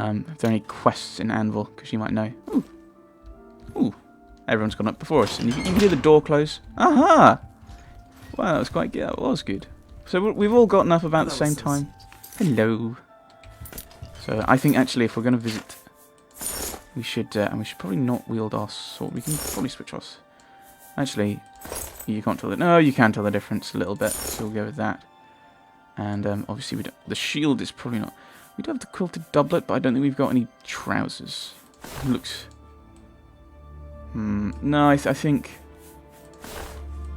If there are any quests in Anvil, because you might know. Ooh. Ooh. Everyone's gone up before us, and you can hear the door close. Aha! Wow, that was quite good. That was good. So we've all gotten up about the same time. Hello. So I think actually, if we're going to visit, we should probably not wield our sword. We can probably switch us. Actually, you can't tell it. No, you can tell the difference a little bit. So we'll go with that. And obviously, the shield is probably not. We do have the quilted doublet, but I don't think we've got any trousers. It looks. No, I think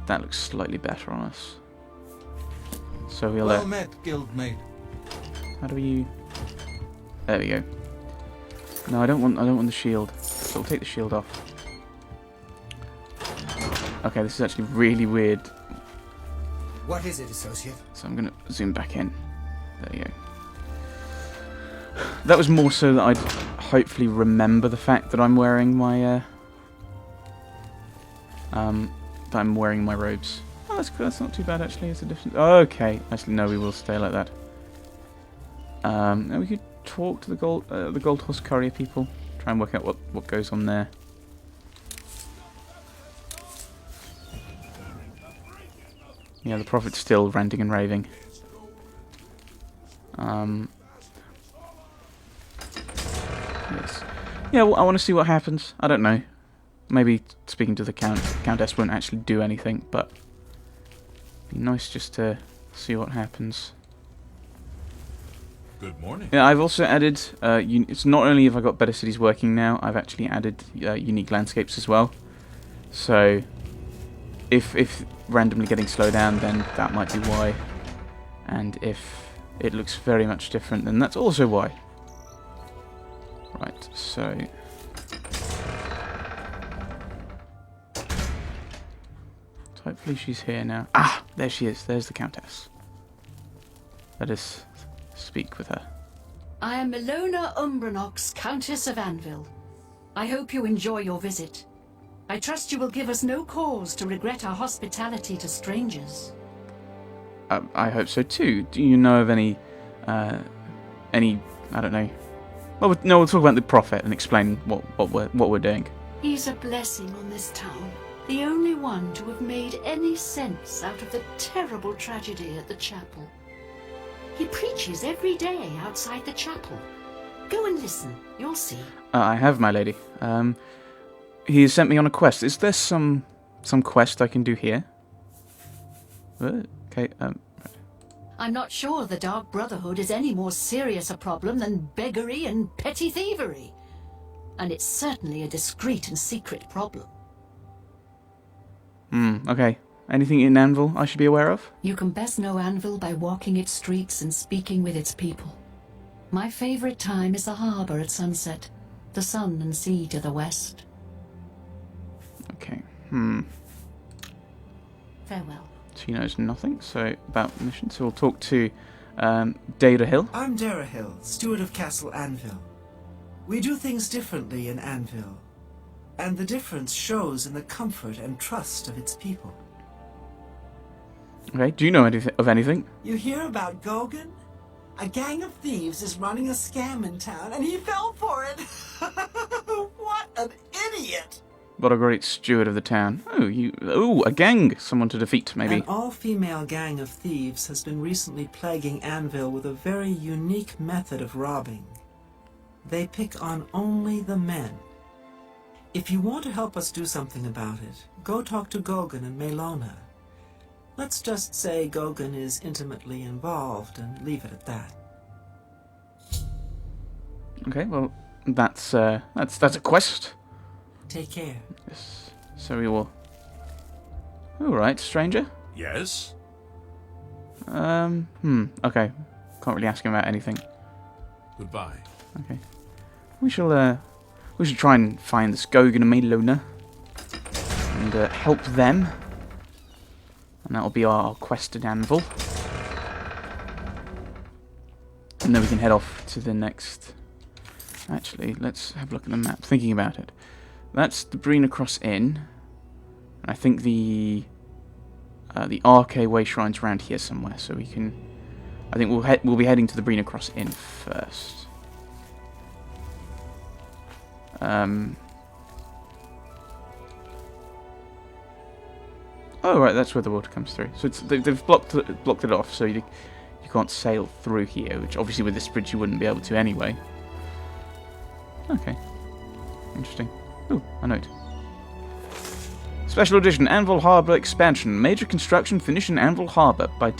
that looks slightly better on us. So we'll. Well met, guildmate. How do we? There we go. No, I don't want the shield. So we'll take the shield off. Okay, this is actually really weird. What is it, associate? So I'm gonna zoom back in. There you go. That was more so that I'd hopefully remember the fact that I'm wearing my robes. Oh, that's not too bad actually. It's a different. Oh, okay, actually no, we will stay like that. Now we could talk to the gold horse courier people. Try and work out what goes on there. Yeah, the prophet's still ranting and raving. Yes. Yeah, well, I want to see what happens. I don't know. Maybe speaking to the Countess won't actually do anything, but it'd be nice just to see what happens. Good morning. Yeah, I've also added. It's not only have I got better cities working now, I've actually added unique landscapes as well. So, if randomly getting slowed down, then that might be why. And if it looks very much different, then that's also why. Right, so. Hopefully she's here now. Ah, there she is. There's the Countess. Let us speak with her. I am Milona Umbranox, Countess of Anvil. I hope you enjoy your visit. I trust you will give us no cause to regret our hospitality to strangers. I hope so too. Do you know of any, I don't know. Well, no, we'll talk about the prophet and explain what we're doing. He's a blessing on this town. The only one to have made any sense out of the terrible tragedy at the chapel. He preaches every day outside the chapel. Go and listen, you'll see. I have, my lady. He has sent me on a quest. Is there some quest I can do here? Okay, I'm not sure the Dark Brotherhood is any more serious a problem than beggary and petty thievery. And it's certainly a discreet and secret problem. Okay. Anything in Anvil I should be aware of? You can best know Anvil by walking its streets and speaking with its people. My favorite time is the harbor at sunset, the sun and sea to the west. Okay. Farewell. She knows nothing, so about the mission. So we'll talk to Data Hill. I'm Dara Hill, steward of Castle Anvil. We do things differently in Anvil, and the difference shows in the comfort and trust of its people. Okay, do you know of anything? You hear about Gogan? A gang of thieves is running a scam in town, and he fell for it! What an idiot! What a great steward of the town. Oh, a gang! Someone to defeat, maybe. An all-female gang of thieves has been recently plaguing Anvil with a very unique method of robbing. They pick on only the men. If you want to help us do something about it, go talk to Gogan and Milona. Let's just say Gogan is intimately involved and leave it at that. Okay, well, that's a quest. Take care. Yes. So we will. All right, stranger. Yes? Okay. Can't really ask him about anything. Goodbye. Okay. We shall try and find this Gogan and Milona and help them. And that'll be our quest at Anvil. And then we can head off to the next. Actually, let's have a look at the map. Thinking about it. That's the Brina Cross Inn. And I think the RK Way Shrine's around here somewhere, so we can. I think we'll be heading to the Brina Cross Inn first. Oh, right, that's where the water comes through. So they've blocked it off, so you can't sail through here, which obviously with this bridge you wouldn't be able to anyway. Okay. Interesting. Ooh, a note. Special edition Anvil Harbour expansion. Major construction finished in Anvil Harbour. By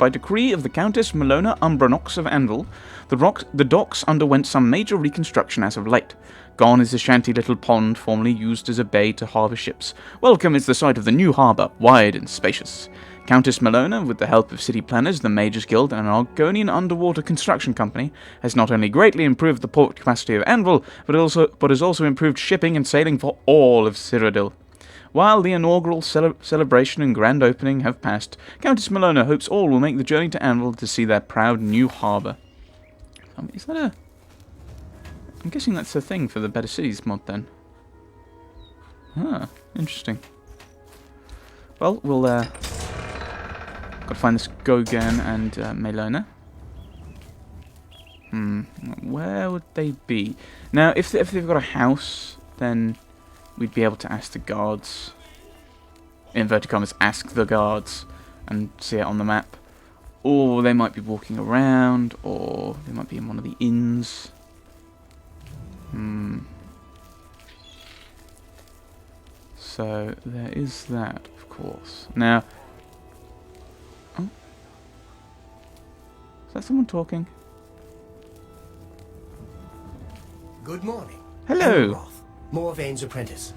decree of the Countess Melona Umbranox of Anvil, the docks underwent some major reconstruction as of late. Gone is the shanty little pond formerly used as a bay to harbour ships. Welcome is the site of the new harbour, wide and spacious. Countess Melona, with the help of city planners, the Mages Guild, and an Argonian underwater construction company, has not only greatly improved the port capacity of Anvil, but has also improved shipping and sailing for all of Cyrodiil. While the inaugural celebration and grand opening have passed, Countess Melona hopes all will make the journey to Anvil to see their proud new harbour. Is that a... I'm guessing that's a thing for the Better Cities mod then. Ah, interesting. Well, we'll got to find this Gogan and Melona. Where would they be? Now, if they've got a house, then we'd be able to ask the guards. Inverted commas, ask the guards and see it on the map. Or they might be walking around, or they might be in one of the inns. So there is that, of course. Now, oh, is that someone talking? Good morning. Hello. Morvain's apprentice.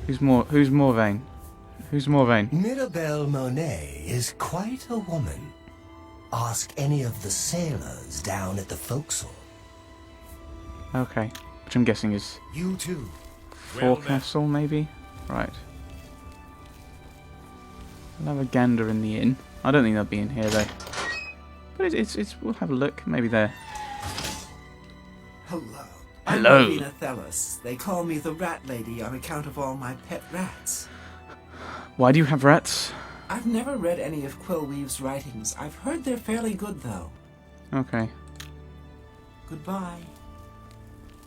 Who's Morvain? Who's Morvain? Mirabelle Monet is quite a woman. Ask any of the sailors down at the forecastle. Okay, which I'm guessing is You too. Forecastle, maybe? Right. I'll have a gander in the inn. I don't think they'll be in here though. But it's we'll have a look. Maybe they're... Hello. Hello. I'm Ravina Thelis. They call me the Rat Lady on account of all my pet rats. Why do you have rats? I've never read any of Quillweave's writings. I've heard they're fairly good, though. Okay. Goodbye.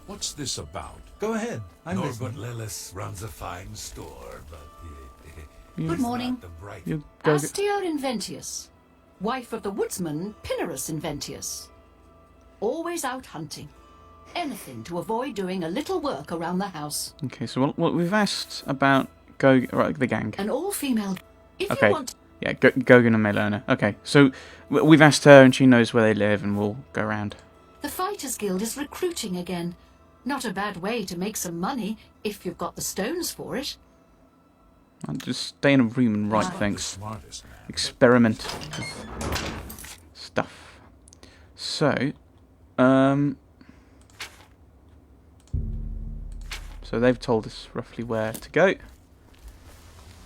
What's this about? Go ahead. I'm Norbert Lillis runs a fine store, but... Good morning. You go... Astia Inventius, wife of the woodsman Pinnerus Inventius. Always out hunting. Anything to avoid doing a little work around the house. Okay, so what we've asked about the gang. An all-female... If Okay. you want... Yeah, Gogan and Melona. Okay, so we've asked her and she knows where they live and we'll go around. The Fighters Guild is recruiting again. Not a bad way to make some money, if you've got the stones for it. I'll just stay in a room and write Not the things. smartest man, but Experiment with stuff. So, so they've told us roughly where to go.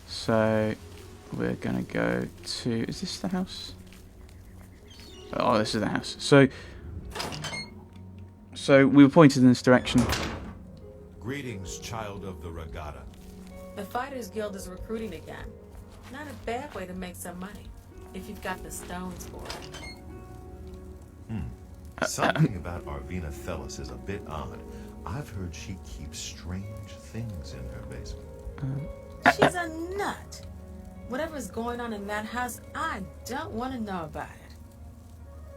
So we're gonna go to... Is this the house? Oh, this is the house. So we were pointed in this direction. Greetings, child of the regatta. The Fighters Guild is recruiting again. Not a bad way to make some money, if you've got the stones for it. Something about Arvina Thelis is a bit odd. I've heard she keeps strange things in her basement. She's a nut. Whatever's going on in that house, I don't want to know about it.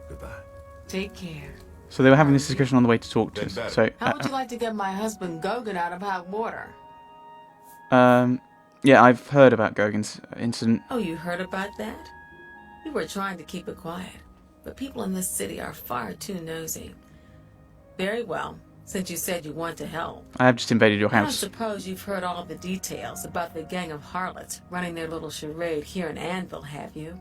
Goodbye. Take care. So they were having this discussion on the way to talk to Been us. better. So, How would you like to get my husband Gogan out of hot water? yeah, I've heard about Gogan's incident. Oh, you heard about that? We were trying to keep it quiet, but people in this city are far too nosy. Very well, since you said you want to help. I have just invaded your I don't house. suppose you've heard all of the details about the gang of harlots running their little charade here in Anvil, have you?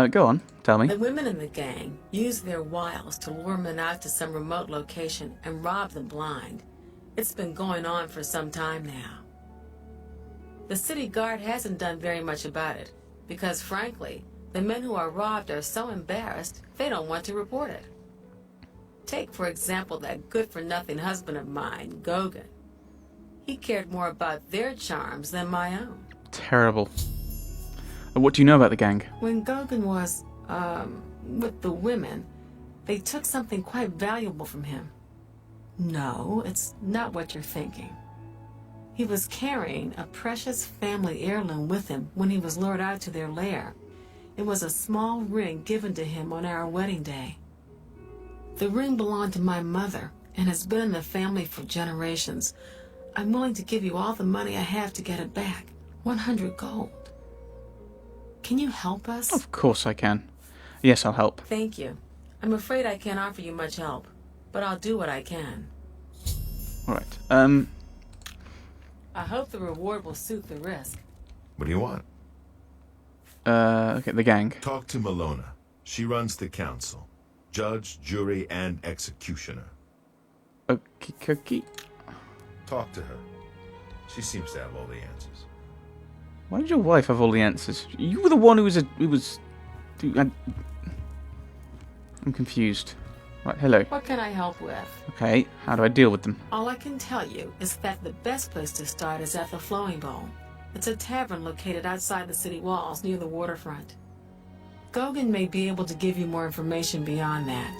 Go on, tell me. The women in the gang use their wiles to lure men out to some remote location and rob them blind. It's been going on for some time now. The city guard hasn't done very much about it, because frankly, the men who are robbed are so embarrassed they don't want to report it. Take, for example, that good-for-nothing husband of mine, Gogan. He cared more about their charms than my own. Terrible. What do you know about the gang? When Gogan was, with the women, they took something quite valuable from him. No, it's not what you're thinking. He was carrying a precious family heirloom with him when he was lured out to their lair. It was a small ring given to him on our wedding day. The ring belonged to my mother and has been in the family for generations. I'm willing to give you all the money I have to get it back. 100 gold. Can you help us? Of course I can. Yes, I'll help. Thank you. I'm afraid I can't offer you much help, but I'll do what I can. Alright. I hope the reward will suit the risk. What do you want? Okay, the gang. Talk to Malona. She runs the council. Judge, jury, and executioner. Okie dokie. Talk to her. She seems to have all the answers. Why did your wife have all the answers? You were the one who was I'm confused. Right, hello. What can I help with? Okay, how do I deal with them? All I can tell you is that the best place to start is at the Flowing Bowl. It's a tavern located outside the city walls near the waterfront. Gogan may be able to give you more information beyond that.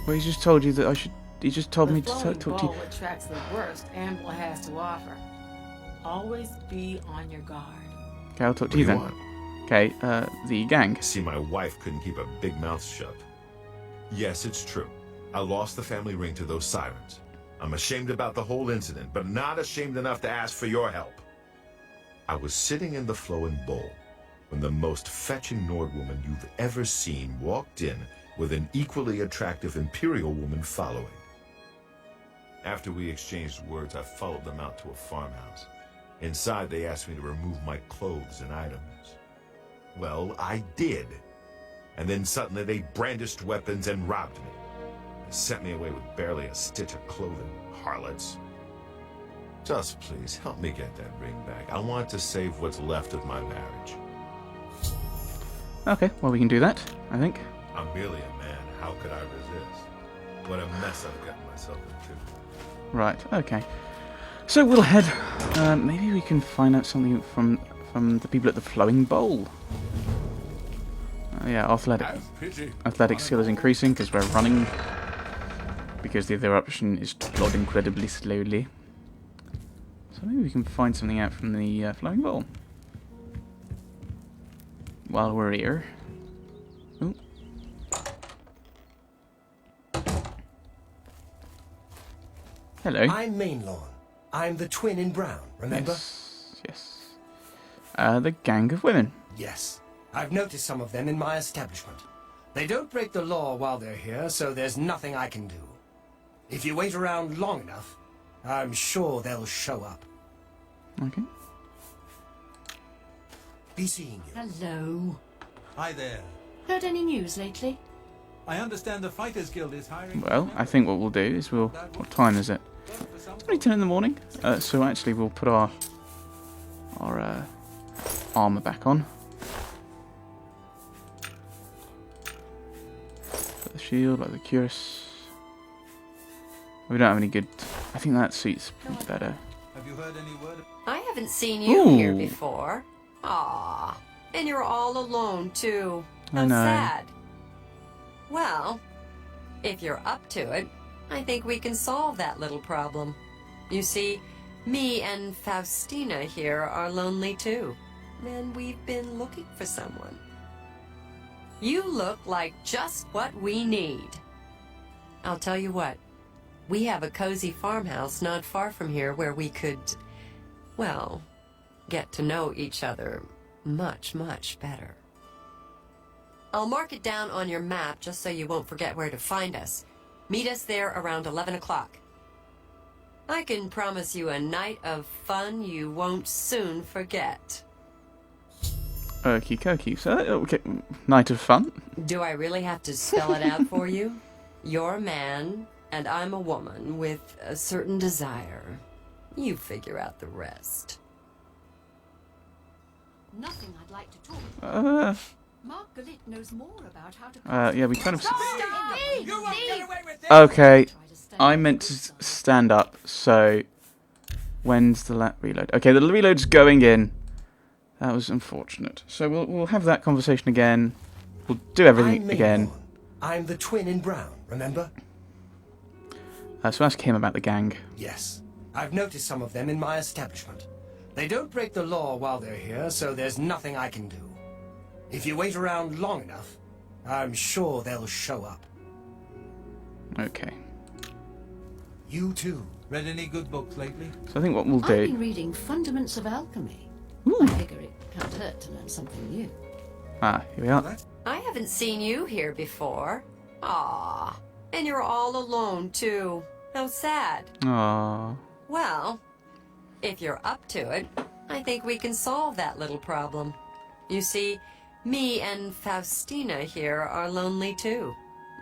Well, he just told you that I should... He just told me to Flowing talk to you. Bowl attracts the worst Anvil has to offer. Always be on your guard. Okay, I'll talk What to do you you then. want? Okay, the gang. See, my wife couldn't keep a big mouth shut. Yes, it's true. I lost the family ring to those sirens. I'm ashamed about the whole incident, but not ashamed enough to ask for your help. I was sitting in the flowing bowl when the most fetching Nord woman you've ever seen walked in with an equally attractive Imperial woman following. After we exchanged words, I followed them out to a farmhouse. Inside, they asked me to remove my clothes and items. Well, I did. And then suddenly they brandished weapons and robbed me. They sent me away with barely a stitch of clothing, harlots. Just please, help me get that ring back. I want to save what's left of my marriage. Okay, well we can do that, I think. I'm merely a man. How could I resist? What a mess I've gotten myself into. Right, okay. So we'll head... maybe we can find out something from the people at the Flowing Bowl. Yeah, athletic skill is increasing because we're running. Because the other option is to plod incredibly slowly. So maybe we can find something out from the Flowing Bowl. While we're here. Ooh. Hello. I'm Mainlawn. I'm the twin in brown, remember? Yes, yes. The gang of women. Yes. I've noticed some of them in my establishment. They don't break the law while they're here, so there's nothing I can do. If you wait around long enough, I'm sure they'll show up. Okay. Be seeing you. Hello. Hi there. Heard any news lately? I understand the Fighters Guild is hiring... Well, I think what we'll do is we'll... What time is it? It's only 10 in the morning. So actually we'll put our armour back on. Put the shield, like the cuirass. We don't have any good... I think that suits better. Have you heard any word? I haven't seen you Ooh. here before. Ah, and you're all alone too. I How know. sad. Well, if you're up to it, I think we can solve that little problem. You see, me and Faustina here are lonely too, and we've been looking for someone. You look like just what we need. I'll tell you what, we have a cozy farmhouse not far from here where we could, well, get to know each other much, much better. I'll mark it down on your map just so you won't forget where to find us. Meet us there around 11 o'clock. I can promise you a night of fun you won't soon forget. Okie dokie. So, okay, night of fun. Do I really have to spell it out for you? You're a man, and I'm a woman with a certain desire. You figure out the rest. Nothing I'd like to talk about. Uh, Mark Galit knows more about how to... yeah, we kind of... Steve! You won't get away with this! Okay, Try to stand I up meant for to yourself. stand up, so... When's the reload? Okay, the reload's going in. That was unfortunate. So we'll have that conversation again. We'll do everything I'm again. Mainlawn. I'm the twin in brown, remember? So ask him about the gang. Yes, I've noticed some of them in my establishment. They don't break the law while they're here, so there's nothing I can do. If you wait around long enough, I'm sure they'll show up. Okay. You too. Read any good books lately? So I think what we'll I've been do... reading Fundaments of Alchemy. Ooh. I figure it can't hurt to learn something new. Ah, here we are. I haven't seen you here before. Ah, and you're all alone too. How sad. Aww. Well, if you're up to it, I think we can solve that little problem. You see, me and Faustina here are lonely too,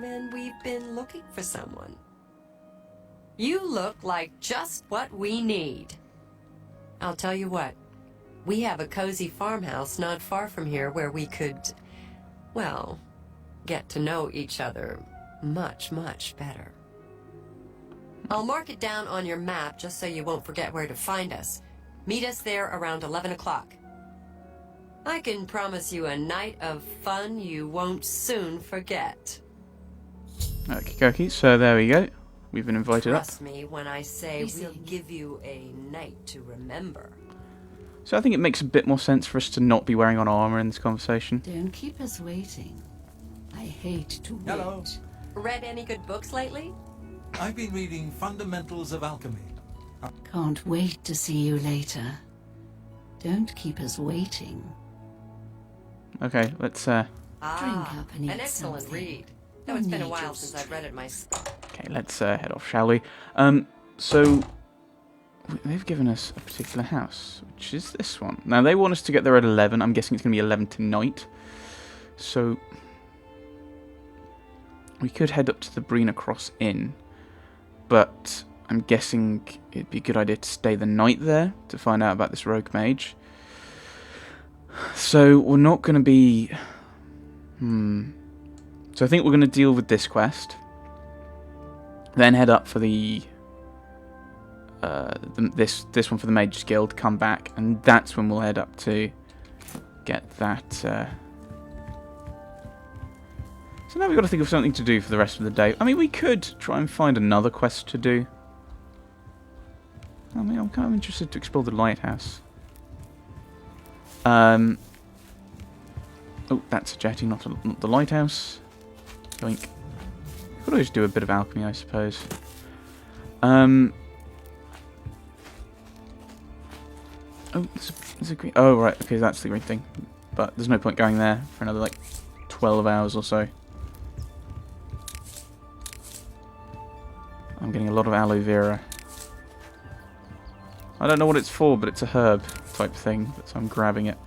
and we've been looking for someone. You look like just what we need. I'll tell you what, we have a cozy farmhouse not far from here where we could, well, get to know each other much, much better. I'll mark it down on your map just so you won't forget where to find us. Meet us there around 11 o'clock. I can promise you a night of fun you won't soon forget. Okay, so there we go. We've been invited up. Trust me when I say we'll give you a night to remember. So I think it makes a bit more sense for us to not be wearing on armour in this conversation. Don't keep us waiting. I hate to wait. Hello. Read any good books lately? I've been reading Fundamentals of Alchemy. Can't wait to see you later. Don't keep us waiting. Okay, let's Drink up and eat an excellent something. read. Though You'll it's been a need while your since I've read it myself. okay, let's head off, shall we? So they've given us a particular house, which is this one. Now they want us to get there at 11. I'm guessing it's going to be 11 tonight. So we could head up to the Brina Cross Inn, but I'm guessing it'd be a good idea to stay the night there to find out about this rogue mage. So we're not going to be... So I think we're going to deal with this quest, then head up for this one for the Mage's Guild, come back, and that's when we'll head up to get that. So now we've got to think of something to do for the rest of the day. I mean, we could try and find another quest to do. I mean, I'm kind of interested to explore the lighthouse. Oh, that's a jetty, not the lighthouse. Yoink. Could always do a bit of alchemy, I suppose. Oh, there's a green... Oh, right, okay, that's the green thing. But there's no point going there for another, like, 12 hours or so. I'm getting a lot of aloe vera. I don't know what it's for, but it's a herb type thing, so I'm grabbing it.